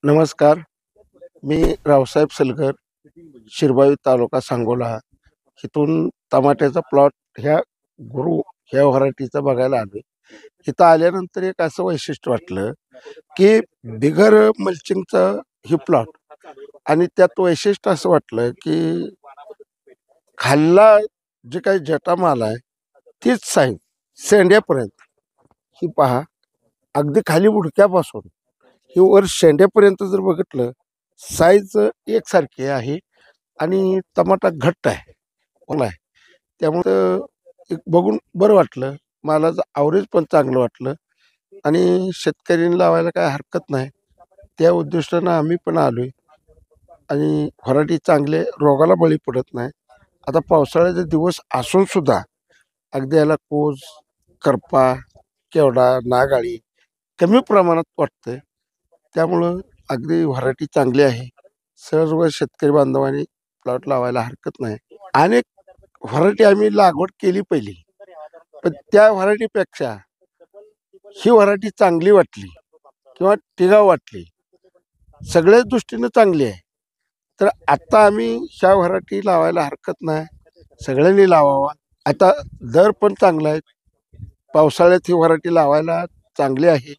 नमस्कार. मी रावसाहेब सलगर, शिरबावी तालुका सांगोला. इथून टमाट्याचा प्लॉट ह्या गुरु ह्या व्हरायटीचा बघायला आलोय. इथं आल्यानंतर एक असं वैशिष्ट्य वाटलं, की बिगर मल्चिंगचं हे प्लॉट आणि त्यात वैशिष्ट्य असं वाटलं, की खालला जे काही जटामाल आहे तीच साईज शेंड्यापर्यंत. ही पहा, अगदी खाली बुडक्यापासून ही वर शेंड्यापर्यंत जर बघितलं, साईज एकसारखी आहे आणि टमाटा घट्ट आहे, चांगला आहे. त्यामुळं एक बघून बरं वाटलं. मालाचं ॲव्हरेज पण चांगलं वाटलं आणि शेतकऱ्यांनी लावायला काय हरकत नाही. त्या उद्दिष्टानं आम्ही पण आलोय आणि व्हरायटी चांगले, रोगाला बळी पडत नाही. आता पावसाळ्याचे दिवस असून सुद्धा अगदी याला कोज, करपा, केवडा, नागाळी कमी प्रमाणात वाटतंय. त्यामुळं अगदी व्हरायटी चांगली आहे. सर्व शेतकरी बांधवांनी प्लॉट लावायला हरकत नाही. अनेक व्हरायटी आम्ही लागवड केली पहिली, पण त्या व्हरायटीपेक्षा ही व्हरायटी चांगली वाटली किंवा टिकाऊ वाटली. सगळ्याच दृष्टीनं चांगली आहे. तर आत्ता आम्ही ह्या व्हरायटी लावायला हरकत नाही. सगळ्यांनी लावावा. आता दर पण चांगला आहे. पावसाळ्यात ही व्हरायटी लावायला चांगली आहे.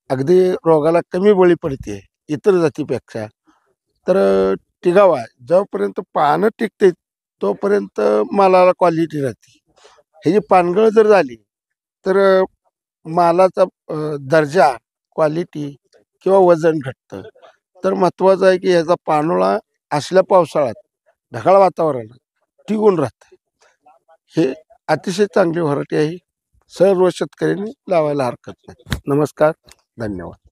अगदी रोगाला कमी बळी पडते इतर जातीपेक्षा. तर टिकाऊ आहे. जोपर्यंत पानं टिकते तोपर्यंत मालाला क्वालिटी राहते. ह्याची पानगळ जर झाली तर मालाचा दर्जा, क्वालिटी किंवा वजन घटतं. तर महत्त्वाचं आहे की ह्याचा पानोळा असल्या पावसाळ्यात ढगाळ वातावरणात टिकून राहतं. हे अतिशय चांगली व्हरायटी आहे. सर्व शेतकऱ्यांनी लावायला हरकत नाही. नमस्कार, धन्यवाद.